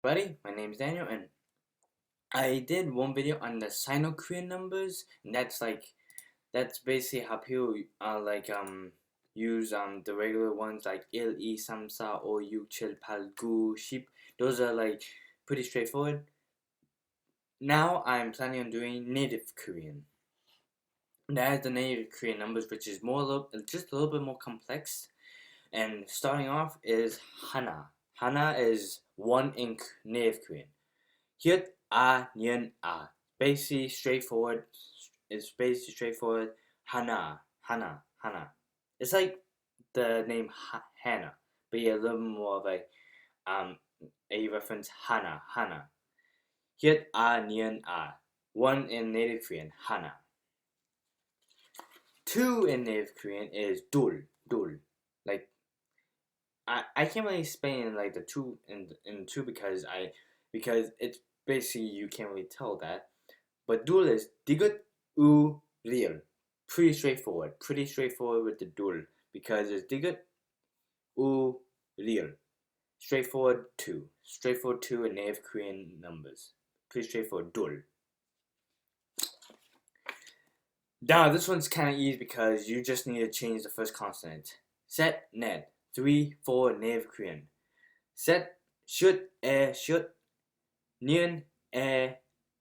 Buddy, my name is Daniel, and I did one video on the Sino-Korean numbers, and that's basically how people use the regular ones like 1, 2, 3, 4, 5, 6, 7, 8, 9, 10. Those are like pretty straightforward. Now I'm planning on doing native Korean. That is the native Korean numbers, which is just a little bit more complex. And starting off is Hana. Hana is one in native Korean. Hyut a nyen a. Basically straightforward. It's basically straightforward. Hana, Hana, Hana. It's like the name Hannah, but yeah, a little more of um a reference Hana, Hana. Hyut a nyen a. One in native Korean, Hana. Two in native Korean is dul, dul. Like I can't really explain like the two in two because it's basically you can't really tell that. But dual is digut u real. Pretty straightforward. Pretty straightforward with the dual because it's digut u real. Straightforward two. Straightforward two in native Korean numbers. Pretty straightforward dual. Now this one's kind of easy because you just need to change the first consonant. Set net 3 4 native Korean. Set should should Nyan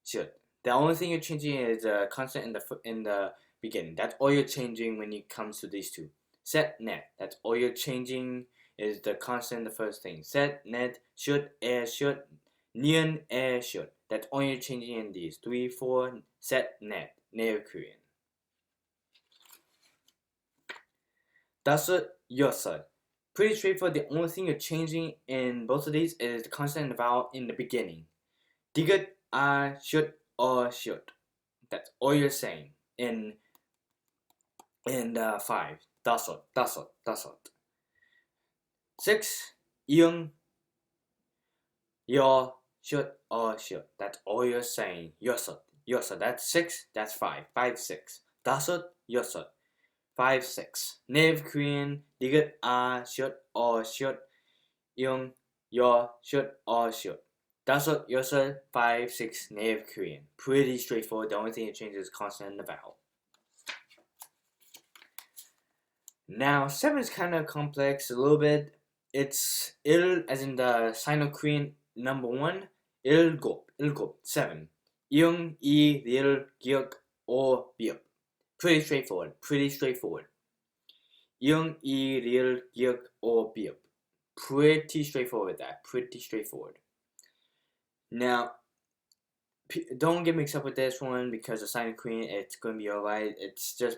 should. The only thing you're changing is a constant in the beginning. That's all you're changing when it comes to these two. Set net. That's all you're changing is the constant in the first thing. Set net should should. Nyan should. That's all you're changing in these. 3 4 set net. Native Korean. 다섯 여섯. Pretty straightforward. The only thing you're changing in both of these is the constant and the vowel in the beginning. Digot, I should or should. That's all you're saying in five. 다섯, 다섯, 다섯. Six, 이응, 여, should or should. That's all you're saying. 여섯, 여섯. That's six. That's five. Five, six. 다섯, 여섯. 5, 6. Native Korean, digot, I should or should. 이응, 여, should or should. 다섯, 여섯, 5, 6, native Korean. Pretty straightforward. The only thing that changes is consonant and the vowel. Now, 7 is kind of complex a little bit. It's il, as in the Sino-Korean number 1. 일곱, 일곱, 7. 이응, 이, 릴, 기억, 오, 비읍. Pretty straightforward. Pretty straightforward. 이응, 이, 릴, 기억, 오, 비읍. Pretty straightforward with that. Pretty straightforward. Now, don't get mixed up with this one because the Sino Korean, it's going to be alright. It's just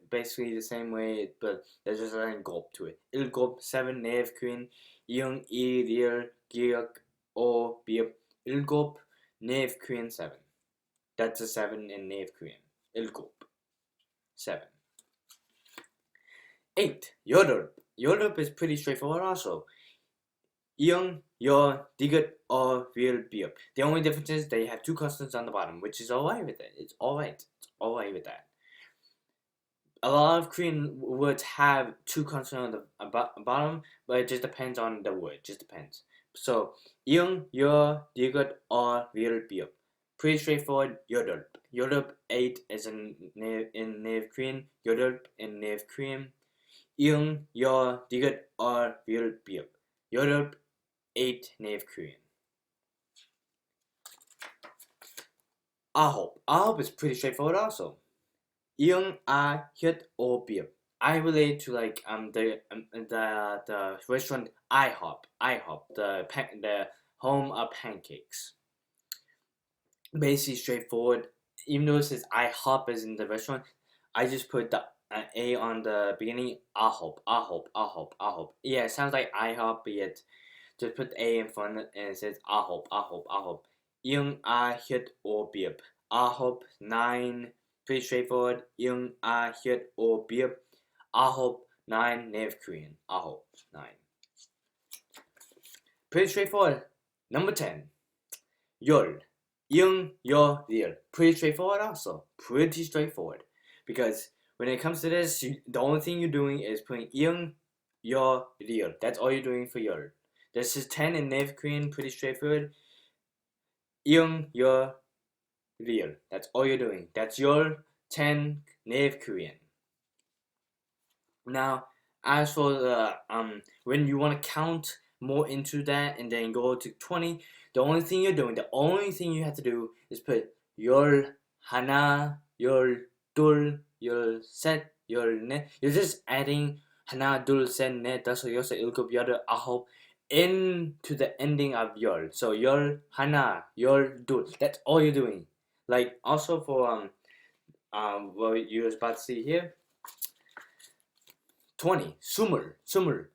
basically the same way, but there's just a gulp to it. 일곱, 7, native Korean. 이응, 이, 릴, 기억, 오, 비읍. 일곱, native Korean 7. That's a 7 in native Korean. 일곱, 7. 8, 여덟. 여덟 is pretty straightforward also. 이응, 여, 디귿, 어, 릴, 비읍. The only difference is they have two consonants on the bottom, which is alright with it. It's alright. It's alright with that. A lot of Korean words have two consonants on the bottom, but it just depends on the word. Just depends. So, 이응, 여, 디귿, 어, 릴, 비읍. Pretty straightforward. 여덟. 여덟, 8 is in native Korean. 여덟 in native Korean. 이응, 여, 디귿, 어, 릴, 비읍. 여덟, 8 native Korean. 아홉. 아홉 is pretty straightforward also. 이응, 아, 혓, 오, 비읍. I relate to like the restaurant IHOP, the home of pancakes. Basically straightforward. Even though it says IHOP is in the restaurant, I just put the A on the beginning. 아홉, 아홉, 아홉, 아홉. Yeah, it sounds like IHOP, but yet just put the A in front and it says 아홉, 아홉, 아홉. 이응, 아, 혓, 오, 비읍. 아홉, 9. Pretty straightforward. 이응, 아, 혓, 오, 비읍. 아홉, 9, native Korean. 아홉, 9. Pretty straightforward. Number 10. 열. 이응, 여, 릴. Pretty straightforward also. Pretty straightforward. Because when it comes to this, the only thing you're doing is putting 이응, 여, 릴. That's all you're doing for 열. This is 10 in native Korean. Pretty straightforward. Yung your real. That's all you're doing. That's your 10 native Korean. Now, as for the when you want to count more into that and then go to 20, the only thing you have to do is put your hana, your dul, your set, your ne. You're just adding hana, dul, set, ne, daso, yosa, ilgop, yada, ahop into the ending of your. So your hana, your dul. That's all you're doing. Like also for what you was about to see here. 20, sumul.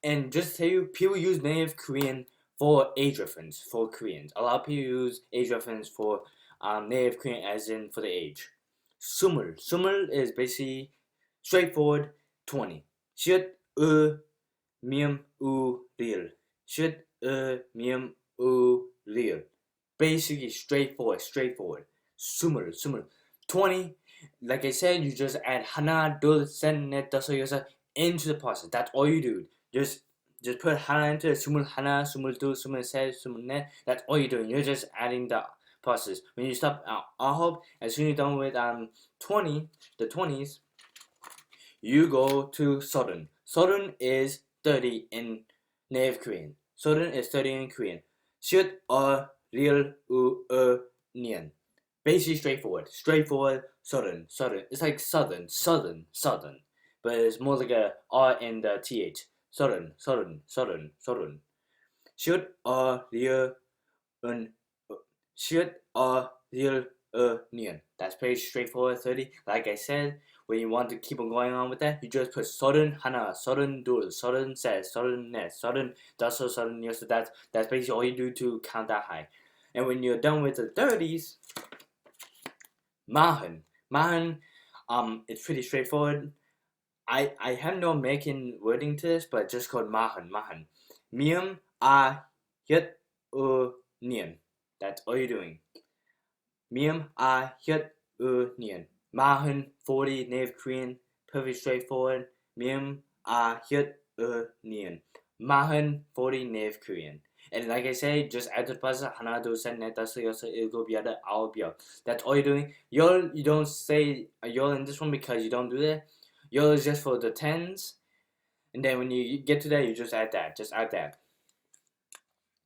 And just to tell you, people use native Korean for age reference for Koreans. A lot of people use age reference for native Korean as in for the age. Sumul is basically straightforward 20. Shit, mium, real. Shit, mium, real. Basically straightforward. Sumul. 20, like I said, you just add hana, dul, sen, net, daso, yosa into the process. That's all you do. Just put hana into it. Sumul hana, sumul dul, sumul sen, sumul net. That's all you're doing. You're just adding the process. When you stop ahop, as soon as you're done with 20, the 20s, you go to Sodun. Sodun is 30 in native Korean. Sodun is 30 in Korean. Shut real nian. Basically straightforward. Sodun. It's like southern. But it's more like a R and the TH. Sodun. Shut real un should real nian. That's pretty straightforward 30. Like I said, when you want to keep on going on with that, you just put sudden hana, sudden dul, sudden says, sudden net, sudden daso, sudden yes. So that's basically all you do to count that high. And when you're done with the 30s, mahan. It's pretty straightforward. I have no American wording to this, but just called mahan. Mium a yet nian. That's all you're doing. Mium a hyut nian. Mahun 40 native Korean, perfect straightforward. Mium a hyut nian. Mahun 40 native Korean. And like I say, just add the process hana do sen net dasu yosa ilgo biada ao bio. That's all you're doing. You don't say yol in this one because you don't do that. Yol is just for the tens. And then when you get to that, you just add that.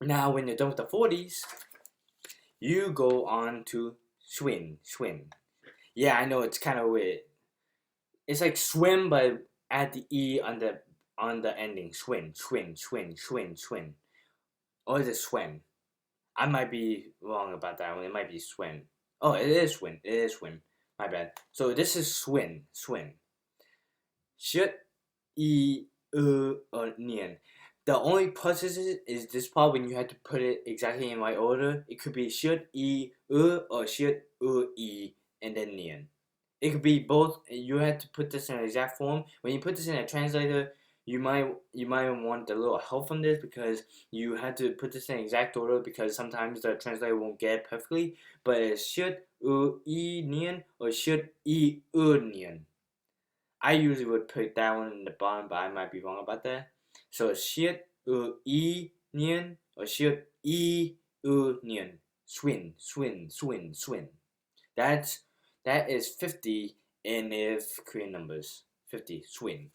Now when you're done with the 40s, you go on to swim. Yeah, I know it's kind of weird. It's like swim, but add the e on the ending. Swim. Or is it swim? I might be wrong about that one. It might be swim. Oh, it is swim. My bad. So this is swim. Should e or nian. The only process is this part when you have to put it exactly in right order. It could be should e or should e and then nian. It could be both. You have to put this in an exact form. When you put this in a translator, you might want a little help from this because you have to put this in exact order because sometimes the translator won't get it perfectly. But it's should e nian or should e nian. I usually would put that one in the bottom, but I might be wrong about that. So should e nian or should e nian. Swin. That is 50 in native Korean numbers. 50, swing.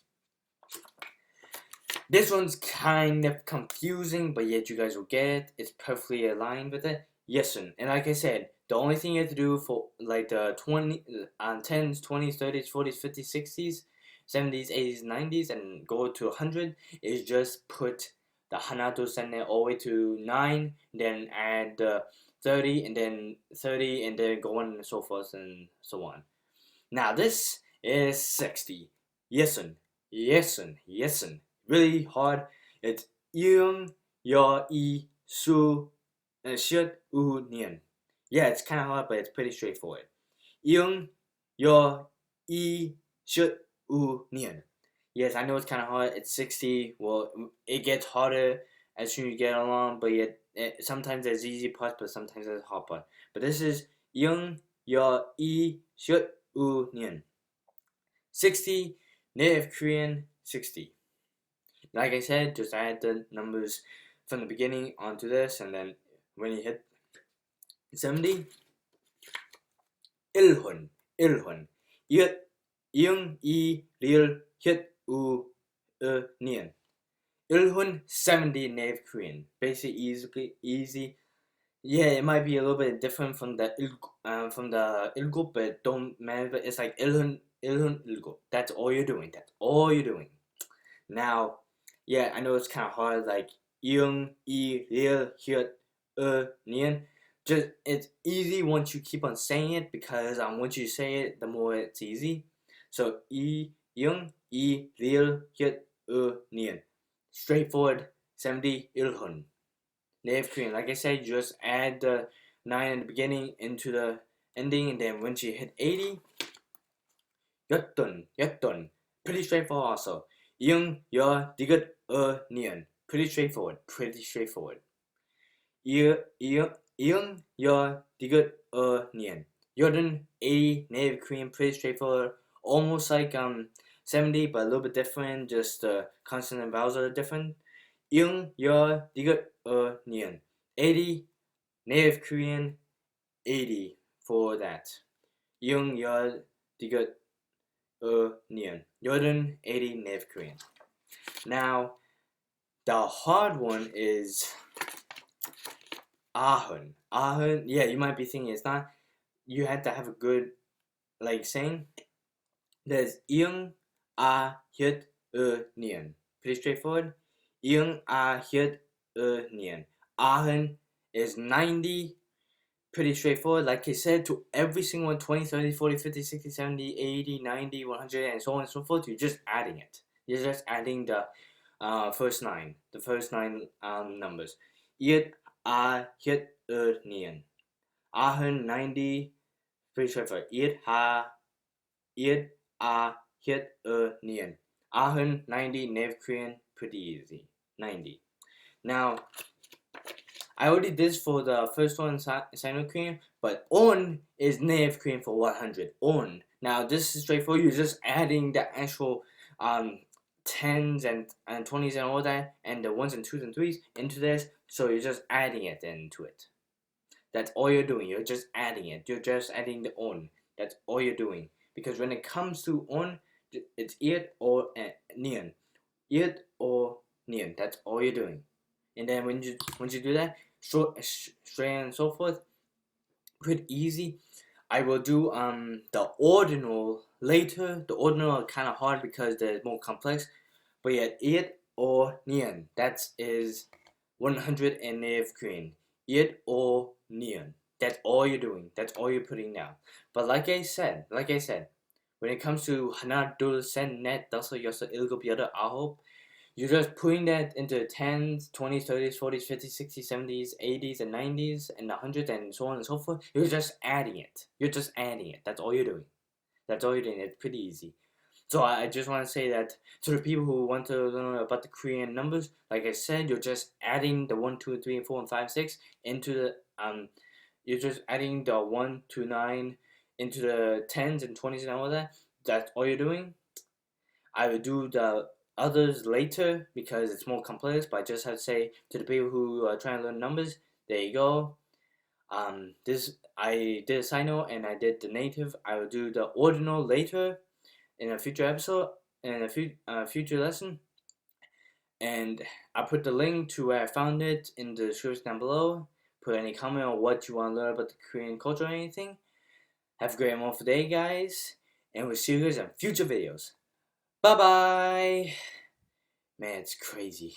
This one's kind of confusing, but yet you guys will get it. It's perfectly aligned with it. Yesun. And like I said, the only thing you have to do for like the 10s, 20s, 30s, 40s, 50s, 60s, 70s, 80s, 90s, and go to 100 is just put the hanato senne all the way to 9, then add the 30, and then 30, and then go on and so forth and so on. Now this is 60. Yesun. Really hard. It's yung, yo, I, su, shut, nian. Yeah, it's kind of hard, but it's pretty straightforward. Yung, yo, I, shut, nian. Yes, I know it's kind of hard. It's 60. Well, it gets harder as soon as you get along, but yet sometimes there's easy parts, but sometimes there's hard part. But this is yung, yo, I, shut, nian. 60, native Korean, 60. Like I said, just add the numbers from the beginning onto this, and then when you hit 70 ilhun ilhun yet yung e real hit u nian ilhun 70 native Korean. Basically easy. Yeah, it might be a little bit different from the ilgup, but don't matter. But it's like ilhun ilgup. That's all you're doing. That's all you're doing. Now, yeah, I know it's kind of hard. Like yung e real hit nian. Just it's easy once you keep on saying it because once you say it, the more it's easy. So yung e real hit nian. Straightforward 70 ilhun. Native Korean. Like I said, you just add the 9 in the beginning into the ending, and then once you hit 80, yotun. Pretty straightforward also. Yung, ya, digut, nian. Pretty straightforward. Yung, ya, digut, nian. Yodun, 80, Native Korean, pretty straightforward. Almost like 70, but a little bit different. Just the consonant and vowels are different. Yung, ya, digut, nian. 80, Native Korean, 80 for that. Yung, ya, digut, nian. Yodun, 80, Native Korean. Now, the hard one is ahun. Ahun, yeah, you might be thinking it's not. You have to have a good, like, saying. There's yung, hit, nian. Pretty straightforward. Yung, hit, nian. Ahun is 90. Pretty straightforward. Like I said, to every single one, 20, 30, 40, 50, 60, 70, 80, 90, 100, and so on and so forth, you're just adding it. You're just adding the first nine numbers. Yet, hit, nian. Ahun, 90, pretty straightforward. Yet, hit, nian. Ahun, 90, Native Korean, pretty easy. 90. Now, I already did this for the first one, Sino Korean, but on is Native Korean for 100. On. Now, this is straightforward. You're just adding the actual tens and 20s and all that, and the ones and twos and threes into this. So you're just adding it into it. That's all you're doing. You're just adding it. You're just adding the on. That's all you're doing. Because when it comes to on, it's it or nian. It or nian. That's all you're doing. And then once you do that, straight and so forth, pretty easy. I will do the ordinal later. The ordinal are kind of hard because they're more complex. But yeah, it or nian. That is 100 in Native Korean. It or nian. That's all you're doing. That's all you're putting down. But like I said, when it comes to 하나, 둘, 셋, 넷, 다섯, 여섯, 일곱, 여덟, 아홉, you're just putting that into 10s, 20s, 30s, 40s, 50s, 60s, 70s, 80s, and 90s, and 100s, and so on and so forth. You're just adding it. That's all you're doing. It's pretty easy. So I just want to say that to the people who want to learn about the Korean numbers, like I said, you're just adding the 1, 2, 3, 4, and 5, 6 into the you're just adding the 1 to 9 into the 10s and 20s and all that. That's all you're doing. I will do the others later because it's more complex, but I just have to say to the people who are trying to learn numbers, there you go. This I did a sino and I did the native. I will do the ordinal later in a future episode, in a future lesson. And I put the link to where I found it in the description down below. Put any comment on what you want to learn about the Korean culture or anything. Have a great and wonderful day, guys. And we'll see you guys in future videos. Bye bye. Man, it's crazy.